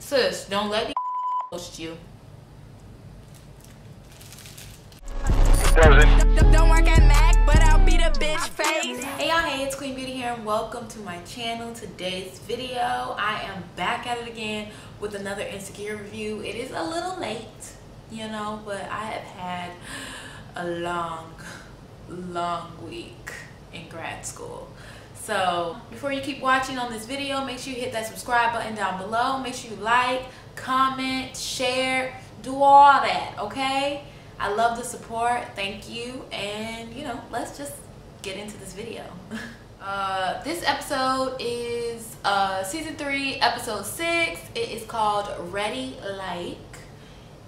Sis, don't let the post you. Don't work at Mac, but I'll be the bitch face. Hey y'all, hey, it's Queen Beauty here and welcome to my channel. Today's video, I am back at it again with another Insecure review. It is a little late, you know, but I have had a long week in grad school. So before you keep watching on this video, make sure you hit that subscribe button down below. Make sure you like, comment, share, do all that, okay? I love the support. Thank you. And you know, let's just get into this video. This episode is season 3, episode 6. It is called Ready Like.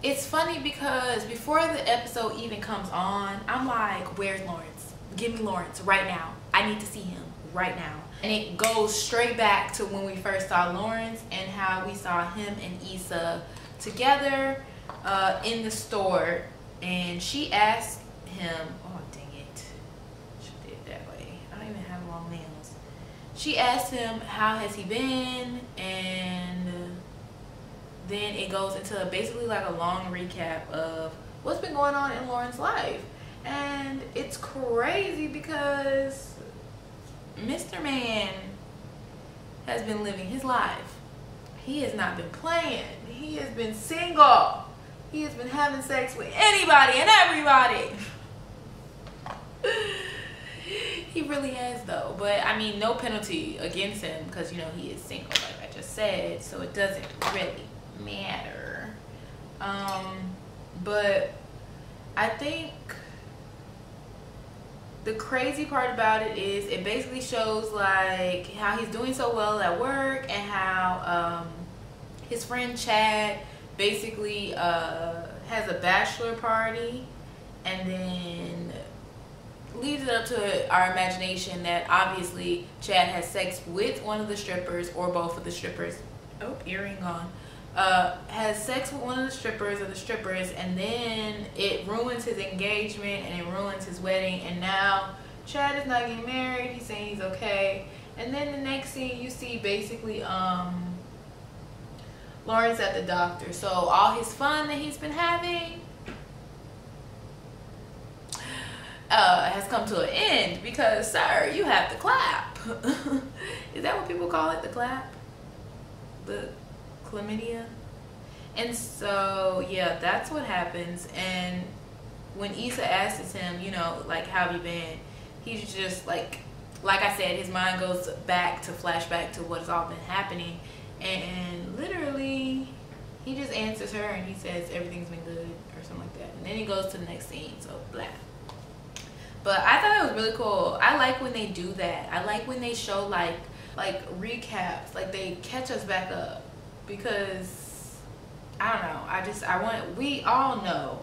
It's funny because before the episode even comes on, I'm like, where's Lawrence? Give me Lawrence right now. I need to see him right now. And it goes straight back to when we first saw Lawrence and how we saw him and Issa together in the store. And she asked him, oh dang it, she did it that way. I don't even have long nails. She asked him, how has he been? And then it goes into basically like a long recap of what's been going on in Lauren's life. And it's crazy because Mr. Man has been living his life. He has not been playing. He has been single. He has been having sex with anybody and everybody. He really has though. But I mean, no penalty against him because, you know, he is single like I just said. So it doesn't really matter. But I think the crazy part about it is it basically shows like how he's doing so well at work and how his friend Chad basically has a bachelor party and then leaves it up to our imagination that obviously Chad has sex with one of the strippers or both of the strippers. Oh, earring gone. Has sex with one of the strippers or the strippers, and then it ruins his engagement and it ruins his wedding, and now Chad is not getting married. He's saying he's okay, and then the next scene you see basically Lawrence at the doctor. So all his fun that he's been having has come to an end because, sir, you have to clap. Is that what people call it, the clap? The chlamydia? And so yeah, that's what happens. And when Issa asks him, you know, like, how have you been, he's just like I said, his mind goes back to flashback to what's all been happening, and literally he just answers her and he says everything's been good or something like that, and then he goes to the next scene. So blah. But I thought it was really cool. I like when they do that. I like when they show like recaps, like they catch us back up. Because I don't know, we all know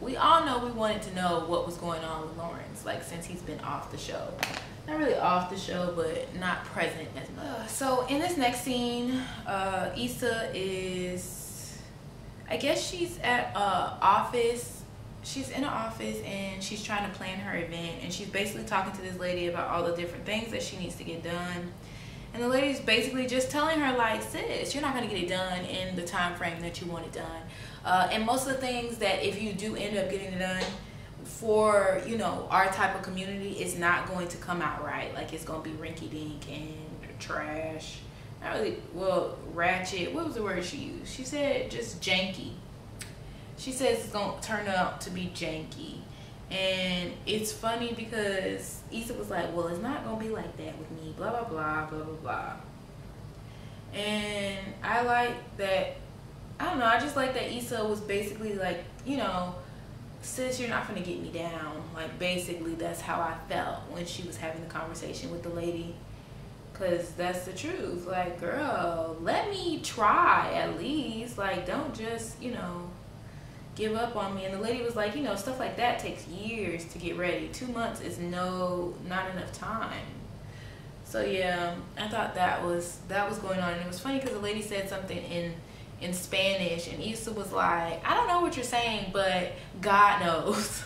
we wanted to know what was going on with Lawrence, like, since he's been off the show. Not really off the show, but not present as much. So in this next scene, Issa is, I guess she's at office. She's in an office and she's trying to plan her event, and she's basically talking to this lady about all the different things that she needs to get done. And the lady's basically just telling her, like, sis, you're not going to get it done in the time frame that you want it done. And most of the things that if you do end up getting it done for, you know, our type of community, it's not going to come out right. Like, it's going to be rinky-dink and trash. Not really, well, ratchet. What was the word she used? She said just janky. She says it's going to turn out to be janky. And it's funny because Issa was like, well, it's not going to be like that with me, blah, blah, blah, blah, blah, blah. And I like that, I don't know, I just like that Issa was basically like, you know, sis, you're not going to get me down. Like, basically, that's how I felt when she was having the conversation with the lady. Because that's the truth. Like, girl, let me try at least. Like, don't just, you know, give up on me. And the lady was like, you know, stuff like that takes years to get ready. 2 months is not enough time. So yeah, I thought that was going on. And it was funny because the lady said something in Spanish, and Issa was like, I don't know what you're saying, but God knows.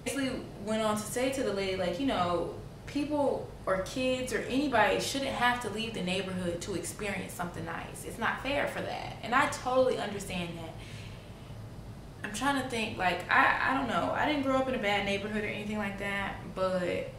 Basically went on to say to the lady, like, you know, people or kids or anybody shouldn't have to leave the neighborhood to experience something nice. It's not fair for that. And I totally understand that. I'm trying to think, like, I don't know. I didn't grow up in a bad neighborhood or anything like that, but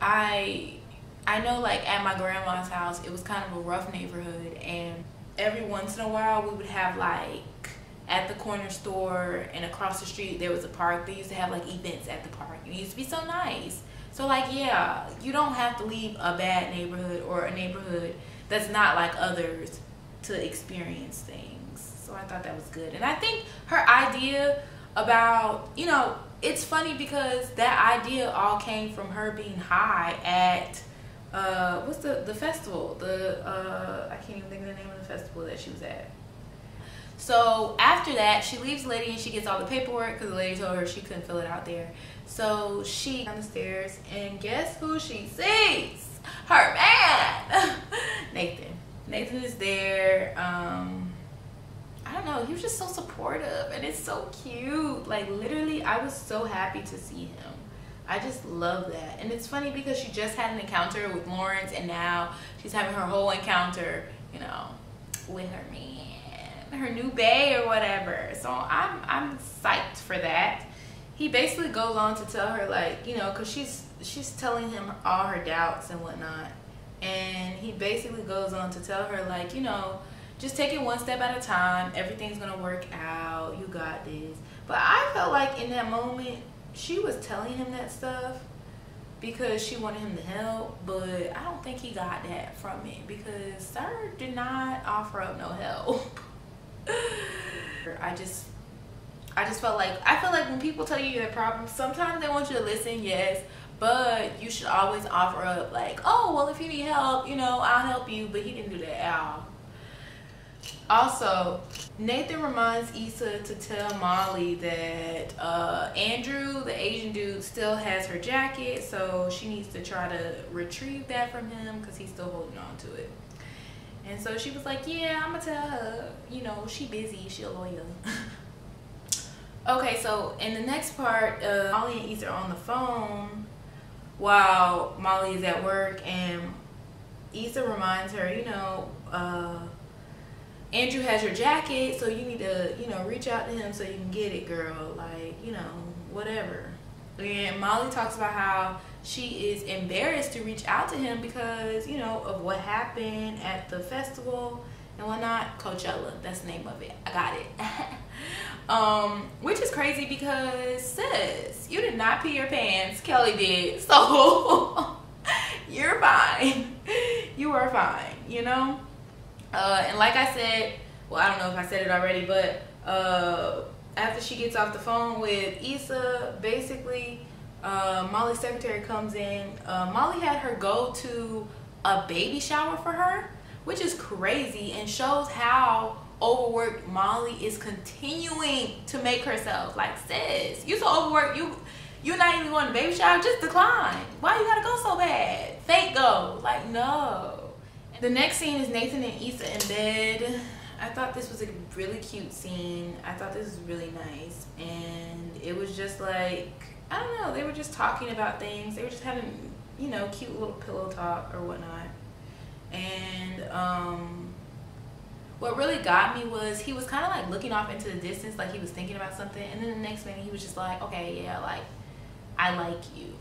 I know, like, at my grandma's house, it was kind of a rough neighborhood, and every once in a while we would have, like, at the corner store and across the street there was a park. They used to have, like, events at the park. It used to be so nice. So, like, yeah, you don't have to leave a bad neighborhood or a neighborhood that's not like others to experience things. So I thought that was good. And I think her idea about, you know, it's funny because that idea all came from her being high at what's the festival? I can't even think of the name of the festival that she was at. So after that, she leaves the lady and she gets all the paperwork because the lady told her she couldn't fill it out there. So she down the stairs, and guess who she sees? Her man, Nathan. Nathan is there. I don't know, he was just so supportive, and it's so cute. Like, literally, I was so happy to see him. I just love that. And it's funny because she just had an encounter with Lawrence, and now she's having her whole encounter, you know, with her man, her new bae or whatever. So I'm psyched for that. He basically goes on to tell her, like, you know, because she's telling him all her doubts and whatnot, and he basically goes on to tell her, like, you know, just take it one step at a time. Everything's gonna work out. You got this. But I felt like in that moment, she was telling him that stuff because she wanted him to help. But I don't think he got that from it because Sir did not offer up no help. I just felt like, I feel like when people tell you you have problems, sometimes they want you to listen, yes, but you should always offer up, like, oh, well, if you need help, you know, I'll help you. But he didn't do that at all. Also, Nathan reminds Issa to tell Molly that Andrew, the Asian dude, still has her jacket, so she needs to try to retrieve that from him because he's still holding on to it. And so she was like, yeah, I'm gonna tell her, you know, she busy, she a lawyer. Okay, so in the next part, Molly and Issa are on the phone while Molly is at work, and Issa reminds her, you know, Andrew has your jacket, so you need to, you know, reach out to him so you can get it, girl. Like, you know, whatever. And Molly talks about how she is embarrassed to reach out to him because, you know, of what happened at the festival and whatnot. Coachella, that's the name of it. I got it. Which is crazy because, sis, you did not pee your pants. Kelly did. So, you're fine. You are fine, you know? And like I said, well, I don't know if I said it already, but after she gets off the phone with Issa, basically, Molly's secretary comes in. Molly had her go to a baby shower for her, which is crazy and shows how overworked Molly is continuing to make herself. Like, sis, you so overworked, you're not even going to baby shower, just decline. Why you gotta go so bad? Fake go. Like, no. The next scene is Nathan and Issa in bed. I thought this was a really cute scene. I thought this was really nice. And it was just like, I don't know, they were just talking about things. They were just having, you know, cute little pillow talk or whatnot. And what really got me was he was kind of like looking off into the distance, like he was thinking about something. And then the next minute he was just like, okay, yeah, like, I like you.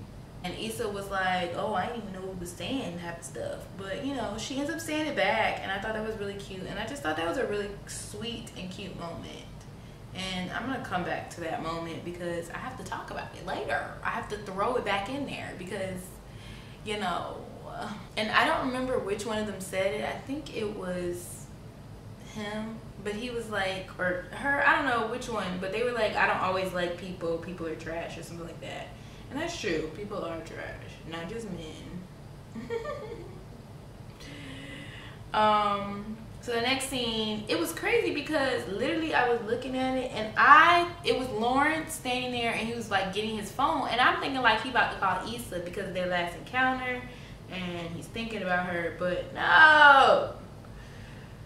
And Issa was like, oh, I didn't even know we was saying type of stuff. But, you know, she ends up saying it back. And I thought that was really cute. And I just thought that was a really sweet and cute moment. And I'm going to come back to that moment because I have to talk about it later. I have to throw it back in there because, you know. And I don't remember which one of them said it. I think it was him. But he was like, or her, I don't know which one. But they were like, I don't always like people. People are trash or something like that. And that's true. People are trash, not just men. So the next scene, it was crazy because literally I was looking at it and it was Lawrence standing there and he was like getting his phone. And I'm thinking like he about to call Issa because of their last encounter and he's thinking about her. But no.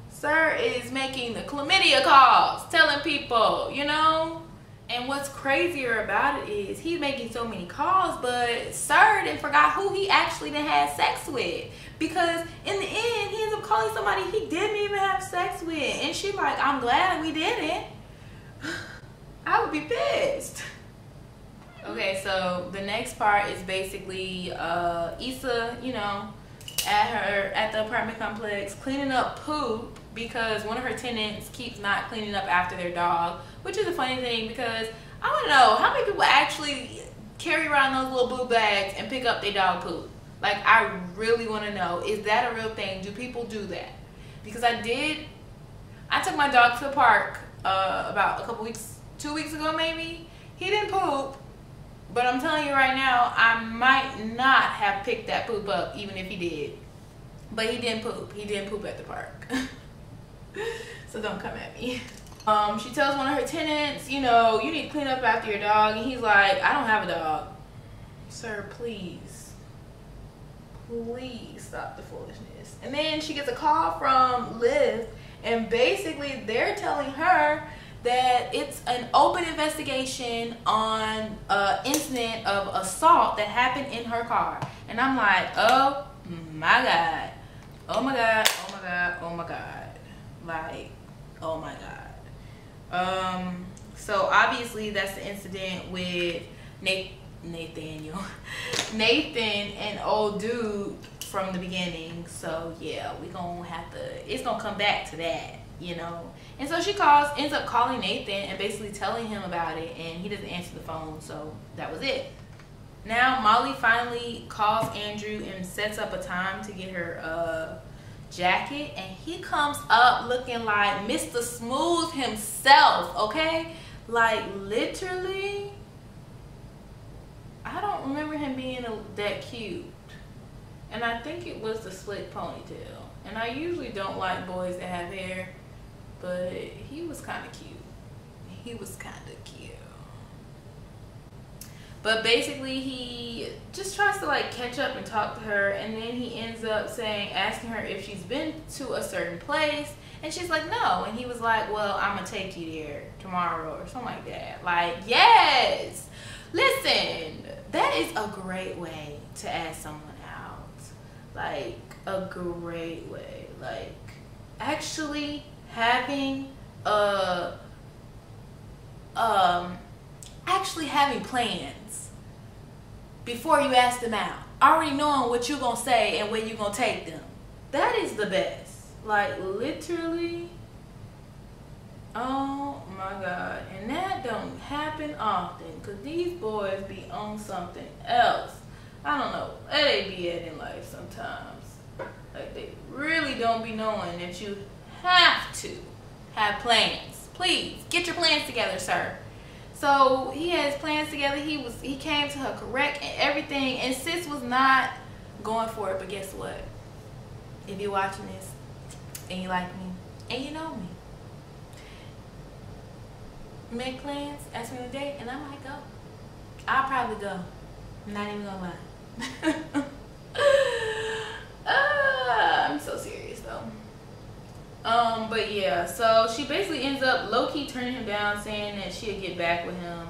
Sir is making the chlamydia calls, telling people, you know. And what's crazier about it is he's making so many calls, but Sir didn't forgot who he actually done had sex with. Because in the end, he ends up calling somebody he didn't even have sex with. And she like, I'm glad we didn't. I would be pissed. Okay, so the next part is basically Issa, you know, at the apartment complex cleaning up poop because one of her tenants keeps not cleaning up after their dog, which is a funny thing because I want to know how many people actually carry around those little blue bags and pick up their dog poop. Like, I really want to know, is that a real thing? Do people do that? Because I took my dog to the park about a couple weeks, 2 weeks ago maybe. He didn't poop, but I'm telling you right now, I might not have picked that poop up even if he did. But he didn't poop. He didn't poop at the park. So don't come at me. She tells one of her tenants, you know, you need to clean up after your dog. And he's like, I don't have a dog. Sir, please. Please stop the foolishness. And then she gets a call from Liv. And basically they're telling her that it's an open investigation on an incident of assault that happened in her car. And I'm like, oh my God. Oh my God. Oh my God. Oh my God. Like, oh my God. So obviously that's the incident with Nathan and old dude from the beginning. So yeah, we gonna have to, it's gonna come back to that, you know. And so she ends up calling Nathan and basically telling him about it, and he doesn't answer the phone. So that was it. Now Molly finally calls Andrew and sets up a time to get her jacket, and he comes up looking like Mr. Smooth himself, okay? Like, literally, I don't remember him being that cute. And I think it was the slick ponytail. And I usually don't like boys that have hair, but he was kind of cute. He was kind of cute. But basically, he just tries to like catch up and talk to her, and then he ends up asking her if she's been to a certain place, and she's like, no. And he was like, well, I'm gonna take you there tomorrow or something like that. Like, yes. Listen, that is a great way to ask someone out. Like, a great way. Like, actually having plans before you ask them out. Already knowing what you're gonna say and where you're gonna take them. That is the best. Like, literally. Oh my God. And that don't happen often, because these boys be on something else. I don't know where they be at in life sometimes. Like, they really don't be knowing that you have to have plans. Please get your plans together, sir. So he has plans together. He came to her correct and everything, and sis was not going for it. But guess what? If you're watching this and you like me and you know me, make plans, ask me to date, and I might go. I'll probably go. I'm not even gonna lie. I'm so serious though. But yeah, so she basically ends up low-key turning him down, saying that she'll get back with him.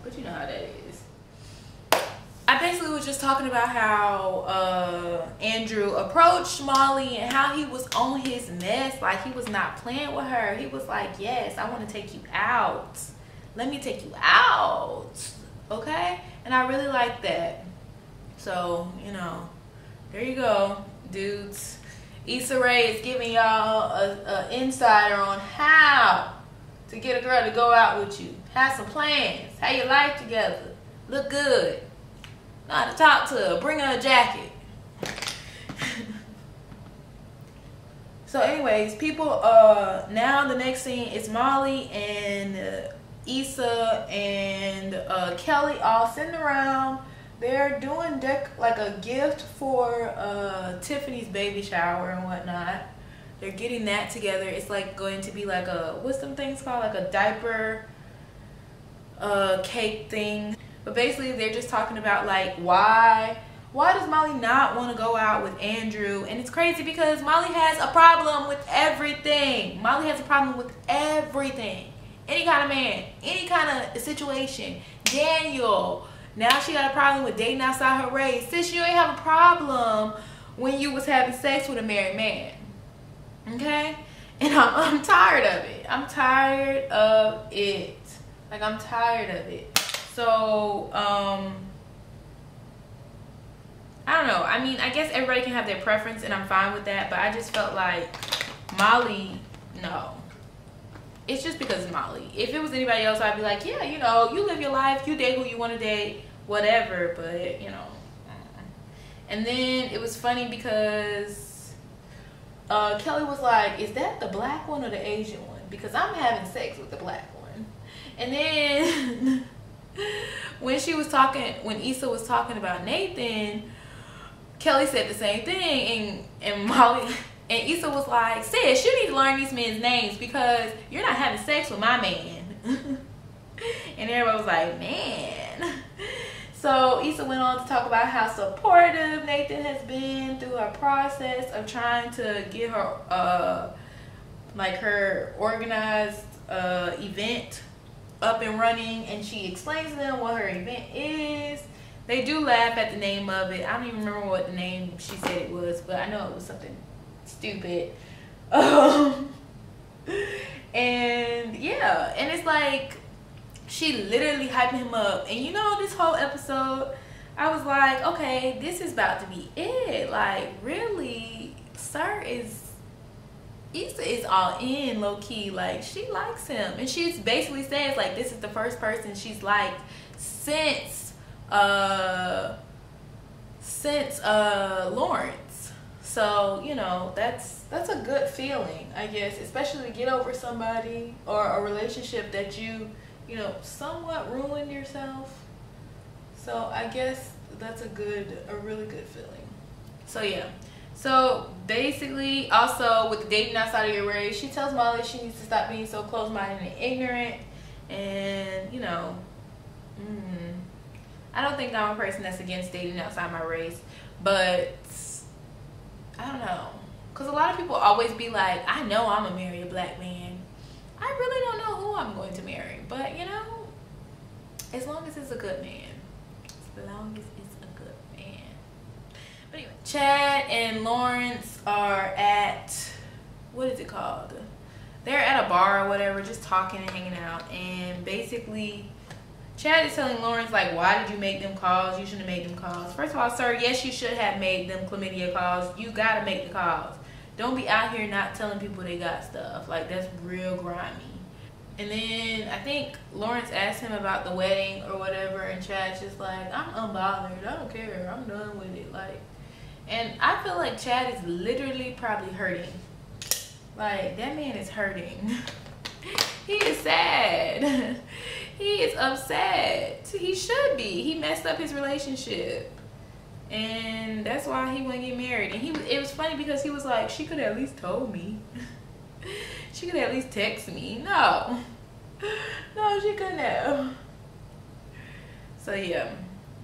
But you know how that is. I basically was just talking about how Andrew approached Molly and how he was on his mess. Like, he was not playing with her. He was like, yes, I want to take you out. Let me take you out. Okay? And I really like that. So, you know, there you go, dudes. Issa Rae is giving y'all an insider on how to get a girl to go out with you. Have some plans. Have your life together. Look good. Know how to talk to her. Bring her a jacket. So anyways, people, now the next scene is Molly and Issa and Kelly all sitting around. They're doing like a gift for Tiffany's baby shower and whatnot. They're getting that together. It's like going to be like a, what's them things called? Like a diaper cake thing. But basically they're just talking about like why does Molly not want to go out with Andrew? And it's crazy because Molly has a problem with everything. Molly has a problem with everything. any kind of man, any kind of situation. Daniel, now she got a problem with dating outside her race. Sis, you ain't have a problem when you was having sex with a married man. Okay? And I'm tired of it. I'm tired of it. Like, I'm tired of it. So, I don't know. I mean, I guess everybody can have their preference, and I'm fine with that. But I just felt like Molly, no. It's just because it's Molly. If it was anybody else, I'd be like, yeah, you know, you live your life. You date who you want to date. Whatever. But, you know. And then it was funny because Kelly was like, is that the black one or the Asian one? Because I'm having sex with the black one. And then when Issa was talking about Nathan, Kelly said the same thing, and Molly and Issa was like, sis, you need to learn these men's names because you're not having sex with my man. And everybody was like, man. So Issa went on to talk about how supportive Nathan has been through her process of trying to get her like her organized event up and running, and she explains to them what her event is. They do laugh at the name of it. I don't even remember what the name she said it was, but I know it was something stupid. And yeah, and it's like she literally hyping him up. And you know, this whole episode, I was like, okay, this is about to be it. Like, really, Issa is all in, low key. Like, she likes him, and she's basically says like this is the first person she's liked since Lawrence. So, you know, that's a good feeling, I guess, especially to get over somebody or a relationship that you know, somewhat ruined yourself. So I guess that's a really good feeling. So yeah. So basically, also with the dating outside of your race, she tells Molly she needs to stop being so close-minded and ignorant. And, you know, I don't think I'm a person that's against dating outside my race, but I don't know. Because a lot of people always be like, I know I'm gonna marry a black man. I really don't know who I'm going to marry, but you know, as long as it's a good man. As long as it's a good man. But anyway, Chad and Lawrence are at, what is it called? They're at a bar or whatever, just talking and hanging out. And basically, Chad is telling Lawrence, like, why did you make them calls? You shouldn't have made them calls. First of all, sir, yes, you should have made them chlamydia calls. You got to make the calls. Don't be out here not telling people they got stuff. Like, that's real grimy. And then I think Lawrence asked him about the wedding or whatever, and Chad's just like, I'm unbothered. I don't care. I'm done with it. Like, and I feel like Chad is literally probably hurting. Like, that man is hurting. He is sad. He is upset. He should be. He messed up his relationship, and that's why he wouldn't get married. And it was funny because he was like, she could have at least told me. She could have at least text me. No, she couldn't have. So yeah,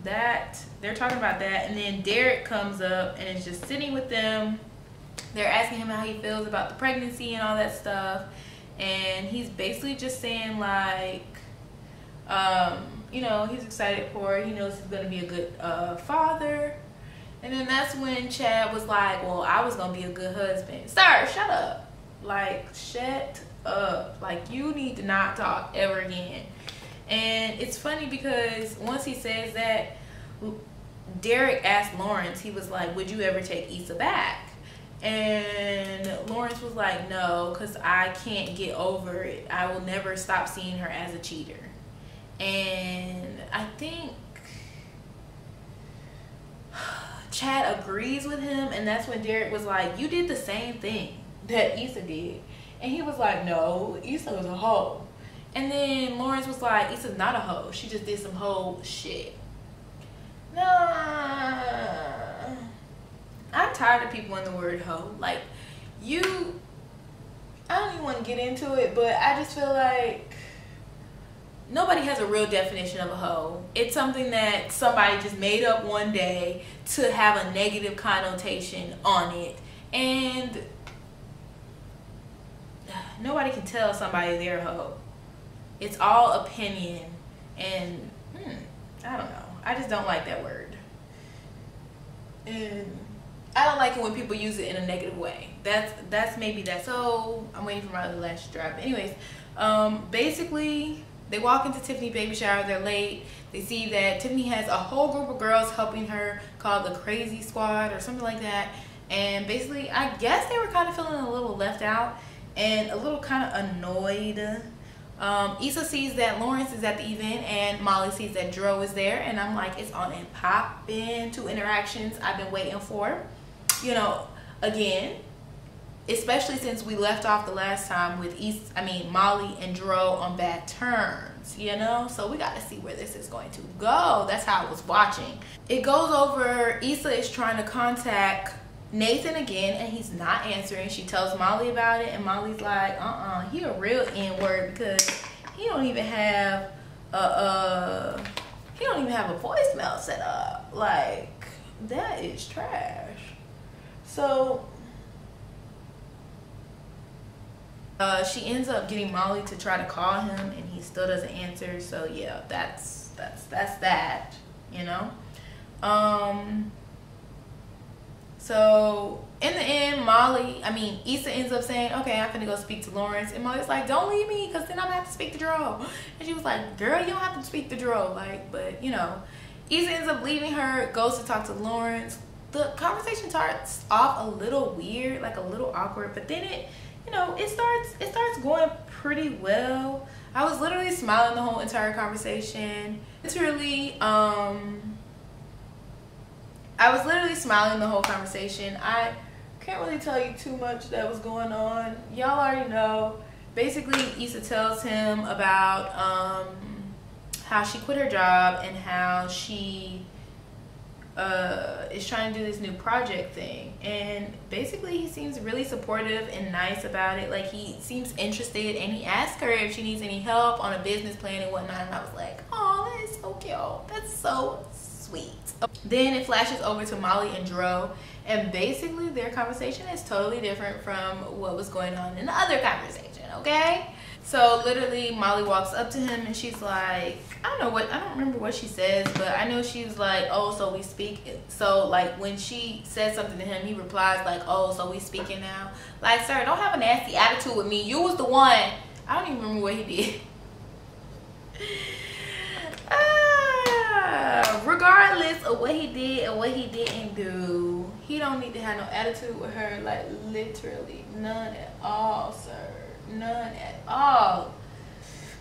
they're talking about that. And then Derek comes up and is just sitting with them. They're asking him how he feels about the pregnancy and all that stuff, and he's basically just saying like, you know, he's excited for her. He knows he's going to be a good father. And then that's when Chad was like, well, I was going to be a good husband. Sir, shut up. Like, shut up. Like, you need to not talk ever again. And it's funny because once he says that, Derek asked Lawrence, he was like, would you ever take Issa back? And Lawrence was like, no, because I can't get over it. I will never stop seeing her as a cheater. And I think Chad agrees with him, and that's when Derek was like, you did the same thing that Issa did. And he was like, no, Issa was a hoe. And then Lawrence was like, Issa's not a hoe. She just did some hoe shit. Nah. I'm tired of people in the word hoe. Like, I don't even want to get into it, but I just feel like nobody has a real definition of a hoe. It's something that somebody just made up one day to have a negative connotation on it. And nobody can tell somebody they're a hoe. It's all opinion, and I don't know. I just don't like that word. And I don't like it when people use it in a negative way. That's maybe that. So I'm waiting for my other lash to dry. But anyways, basically they walk into Tiffany's baby shower. They're late. They see that Tiffany has a whole group of girls helping her called the Crazy Squad or something like that. And basically, I guess they were kind of feeling a little left out and a little kind of annoyed. Issa sees that Lawrence is at the event, and Molly sees that Dro is there, and I'm like, it's on and poppin'. 2 interactions I've been waiting for, you know, again, especially since we left off the last time with Molly and Dro on bad terms, you know. So we got to see where this is going to go. That's how I was watching. It goes over. Issa is trying to contact Nathan again, and he's not answering. She tells Molly about it, and Molly's like, he a real N-word, because he don't even have a voicemail set up. Like, that is trash. So she ends up getting Molly to try to call him, and he still doesn't answer. So yeah, that's that, you know. So in the end, Issa ends up saying, okay, I'm gonna go speak to Lawrence. And Molly's like, don't leave me, because then I'm gonna have to speak to Dro. And she was like, girl, you don't have to speak to Dro. Like, but you know, Issa ends up leaving her, goes to talk to Lawrence. The conversation starts off a little weird, like a little awkward, but then it starts going pretty well. I was literally smiling the whole entire conversation. I was literally smiling the whole conversation. I can't really tell you too much that was going on. Y'all already know. Basically, Issa tells him about how she quit her job and how she is trying to do this new project thing. And basically, he seems really supportive and nice about it. Like, he seems interested, and he asked her if she needs any help on a business plan and whatnot. And I was like, oh, that is so cute. That's so sweet. Then it flashes over to Molly and Dro, and basically their conversation is totally different from what was going on in the other conversation, okay? So literally Molly walks up to him and she's like, I don't remember what she says, but I know she was like, oh, so we speak. So like when she said something to him, he replies like, oh, so we speaking now. Like, sir, don't have a nasty attitude with me. You was the one. I don't even remember what he did. Regardless of what he did and what he didn't do, he don't need to have no attitude with her. Like, literally none at all, sir. None at all.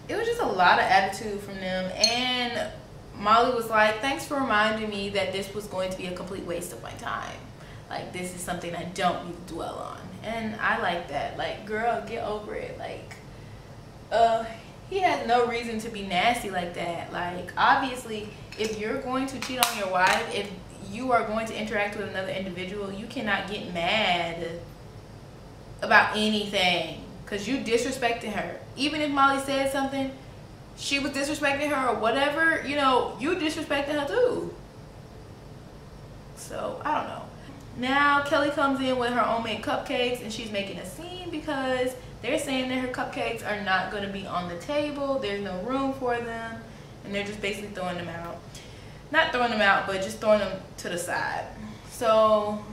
It was just a lot of attitude from them. And Molly was like, thanks for reminding me that this was going to be a complete waste of my time. Like, this is something I don't need to dwell on. And I like that. Like, girl, get over it. Like, he has no reason to be nasty like that. Like, obviously, if you're going to cheat on your wife, if you are going to interact with another individual, you cannot get mad about anything because you disrespected her. Even if Molly said something, she was disrespecting her or whatever, you know, you disrespected her too. So, I don't know. Now, Kelly comes in with her homemade cupcakes, and she's making a scene because they're saying that her cupcakes are not going to be on the table. There's no room for them. And they're just basically throwing them out. Not throwing them out, but just throwing them to the side. So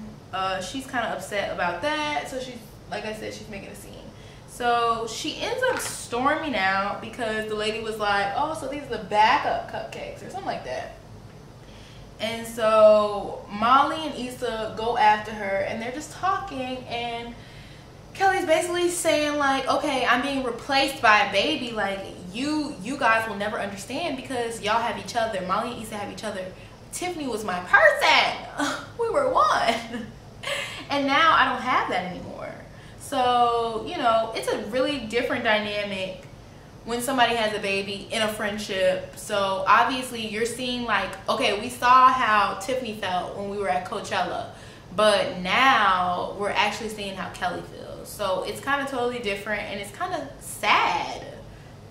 she's kind of upset about that. So she's, like I said, she's making a scene. So she ends up storming out because the lady was like, oh, so these are the backup cupcakes or something like that. And so Molly and Issa go after her, and they're just talking, and Kelly's basically saying like, okay, I'm being replaced by a baby. Like, you guys will never understand because y'all have each other. Molly and Issa have each other. Tiffany was my person. We were one. And now I don't have that anymore. So, you know, it's a really different dynamic when somebody has a baby in a friendship. So obviously you're seeing like, okay, we saw how Tiffany felt when we were at Coachella, but now we're actually seeing how Kelly feels. So it's kind of totally different, and it's kind of sad.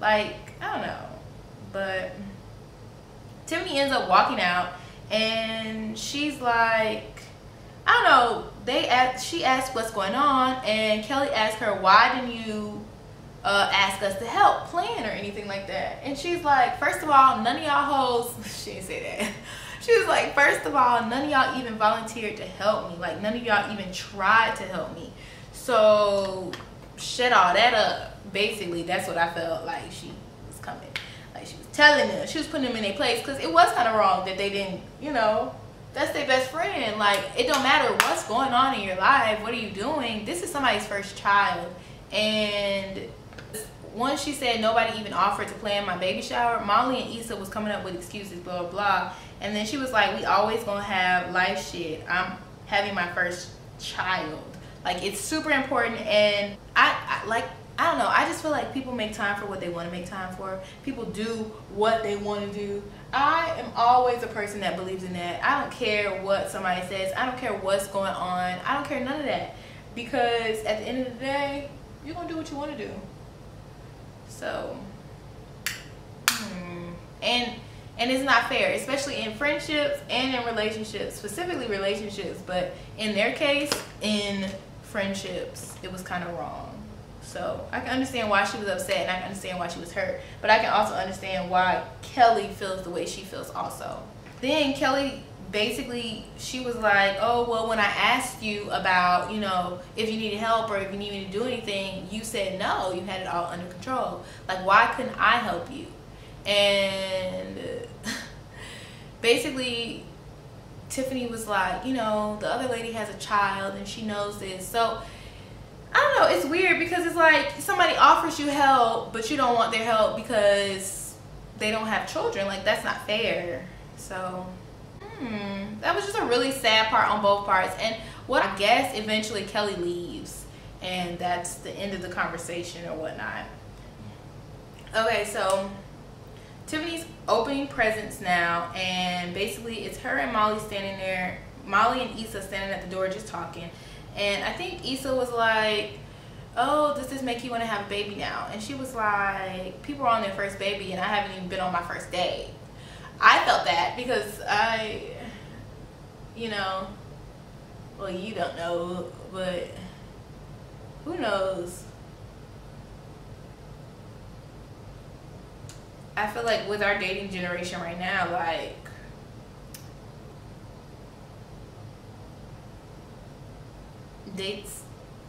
Like, I don't know. But Tiffany ends up walking out, and she's like, I don't know. She asked what's going on, and Kelly asked her, why didn't you ask us to help plan or anything like that. And she's like, first of all, none of y'all hoes, she didn't say that. She was like, first of all, none of y'all even volunteered to help me. Like, none of y'all even tried to help me. So shut all that up. Basically, that's what I felt like she was coming. Like, she was telling them, she was putting them in their place, because it was kind of wrong that they didn't, you know, that's their best friend. Like, it don't matter what's going on in your life, what are you doing, this is somebody's first child. And once she said nobody even offered to plan my baby shower, Molly and Issa was coming up with excuses, blah blah blah. And then she was like, we always gonna have life shit, I'm having my first child. Like, it's super important. And I don't know, I just feel like people make time for what they want to make time for. People do what they want to do. I am always a person that believes in that. I don't care what somebody says. I don't care what's going on. I don't care none of that. Because at the end of the day, you're going to do what you want to do. So, and it's not fair, especially in friendships and in relationships, specifically relationships. But in their case, in friendships, it was kind of wrong. So I can understand why she was upset, and I can understand why she was hurt, but I can also understand why Kelly feels the way she feels also. Then Kelly, basically, she was like, oh, well, when I asked you about, you know, if you needed help or if you needed me to do anything, you said no, you had it all under control. Like, why couldn't I help you? And basically, Tiffany was like, you know, the other lady has a child and she knows this. So I don't know, it's weird, because it's like somebody offers you help, but you don't want their help because they don't have children. Like, that's not fair. So that was just a really sad part on both parts. And what I guess eventually Kelly leaves, and that's the end of the conversation or whatnot. Okay, so Tiffany's opening presents now, and basically it's her and Molly standing there, Molly and Issa standing at the door just talking. And I think Issa was like, oh, does this make you want to have a baby now? And she was like, people are on their first baby and I haven't even been on my first date. I felt that because you know, well, you don't know, but who knows? I feel like with our dating generation right now, like, dates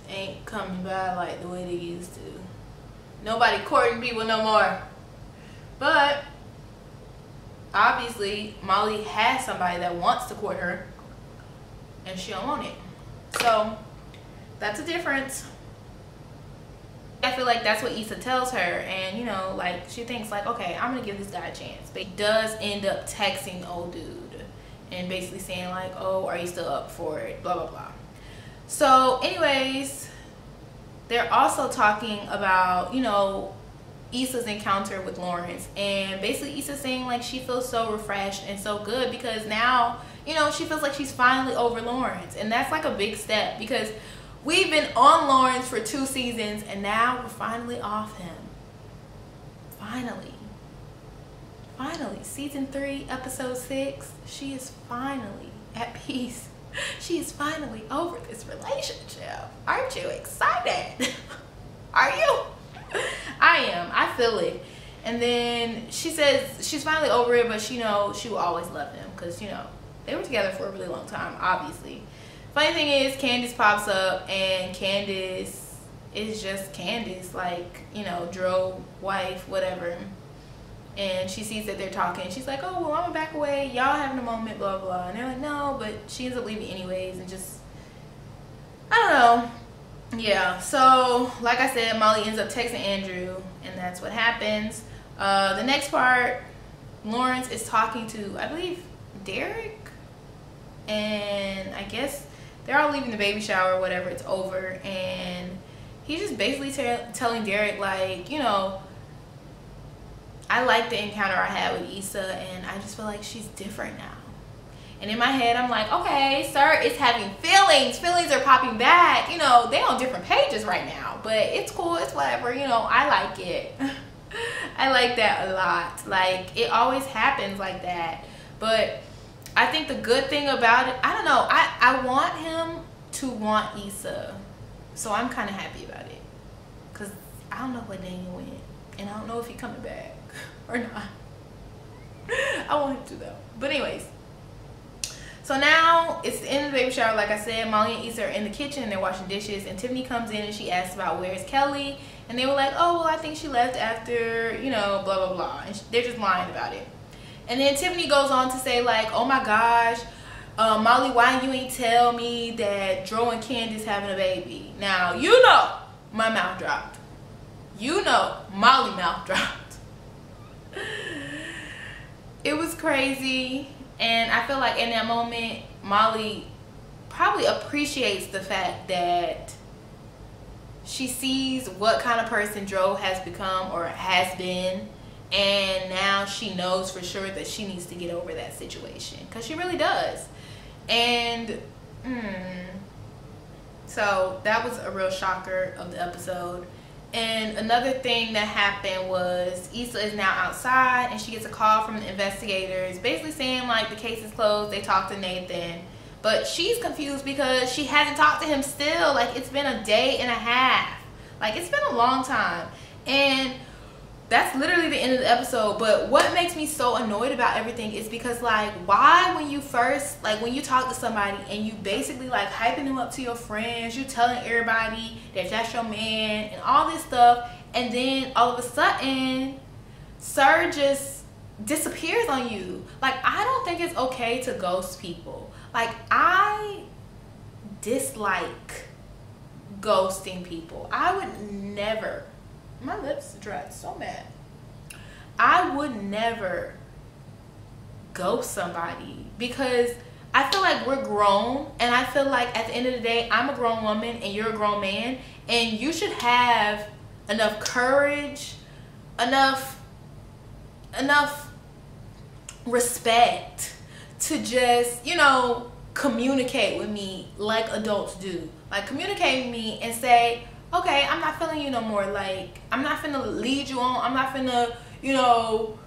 ain't coming by like the way they used to. Nobody courting people no more. But obviously Molly has somebody that wants to court her and she don't want it. So that's a difference. I feel like that's what Issa tells her, and you know, like, she thinks like, okay, I'm gonna give this guy a chance. But he does end up texting old dude and basically saying like, oh, are you still up for it, blah blah blah. So anyways, they're also talking about, you know, Issa's encounter with Lawrence, and basically Issa's saying like she feels so refreshed and so good because now, you know, she feels like she's finally over Lawrence. And that's like a big step, because we've been on Lawrence for 2 seasons and now we're finally off him. Finally, season 3 episode 6, she is finally at peace. She is finally over this relationship. Aren't you excited? Are you? I am. I feel it. And then she says she's finally over it, but she knows she will always love him because, you know, they were together for a really long time, obviously. Funny thing is, Candace pops up, and Candace is just Candace, like, you know, Dro, wife, whatever. And she sees that they're talking. She's like, oh, well, I'm gonna back away. Y'all having a moment, blah, blah. And they're like, no, but she ends up leaving anyways. And just, I don't know. Yeah, so like I said, Molly ends up texting Andrew, and that's what happens. The next part, Lawrence is talking to, I believe, Derek. And I guess they're all leaving the baby shower or whatever. It's over. And he's just basically telling Derek, like, you know, I like the encounter I had with Issa, and I just feel like she's different now. And in my head, I'm like, okay, sir, it's having feelings. Feelings are popping back. You know, they're on different pages right now. But it's cool. It's whatever. You know, I like it. I like that a lot. Like, it always happens like that. But I think the good thing about it, I don't know. I want him to want Issa. So I'm kind of happy about it. Because I don't know where Daniel went, and I don't know if he's coming back or not. I want him to though. But anyways, so now it's the end of the baby shower. Like I said, Molly and Issa are in the kitchen and they're washing dishes, and Tiffany comes in and she asks about where's Kelly, and they were like, oh, well, I think she left after, you know, blah blah blah, and they're just lying about it. And then Tiffany goes on to say like, oh my gosh, Molly, why you ain't tell me that Dro and Candace having a baby? Now, you know, my mouth dropped. You know, Molly mouth dropped. It was crazy. And I feel like in that moment, Molly probably appreciates the fact that she sees what kind of person Dro has become or has been. And now she knows for sure that she needs to get over that situation. Because she really does. And so that was a real shocker of the episode. And another thing that happened was Issa is now outside and she gets a call from the investigators basically saying like the case is closed. They talked to Nathan, but she's confused because she hasn't talked to him still. Like, it's been a day and a half. Like, it's been a long time. And that's literally the end of the episode. But what makes me so annoyed about everything is because, like, why when you first, like, when you talk to somebody and you basically like hyping them up to your friends, you telling everybody that that's your man and all this stuff, and then all of a sudden Sir just disappears on you. Like, I don't think it's okay to ghost people. Like, I dislike ghosting people. I would never, my lips dried so bad. I would never ghost somebody because I feel like we're grown, and I feel like at the end of the day, I'm a grown woman and you're a grown man, and you should have enough courage, enough respect to just, you know, communicate with me like adults do. Like, communicate with me and say, okay, I'm not feeling you no more. Like, I'm not finna lead you on. I'm not finna, you know,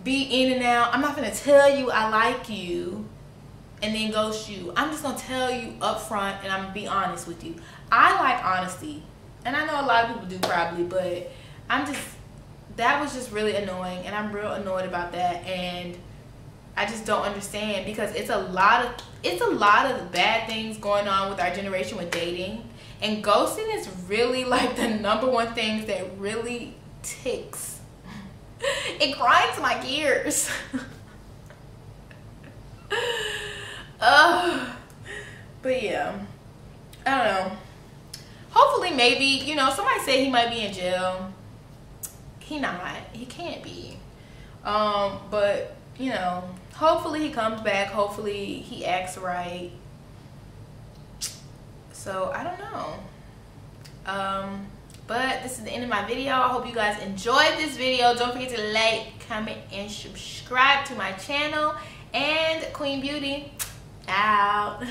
be in and out. I'm not finna tell you I like you and then ghost you. I'm just gonna tell you up front, and I'm gonna be honest with you. I like honesty, and I know a lot of people do probably, but that was just really annoying, and I'm real annoyed about that. And I just don't understand, because it's a lot of bad things going on with our generation with dating, and ghosting is really like the #1 thing that really ticks. It grinds my gears. But yeah, I don't know. Hopefully, maybe, you know, somebody said he might be in jail. He not. He can't be. But, you know, hopefully he comes back. Hopefully he acts right. So, I don't know. But this is the end of my video. I hope you guys enjoyed this video. Don't forget to like, comment, and subscribe to my channel. And Queen Beauty out.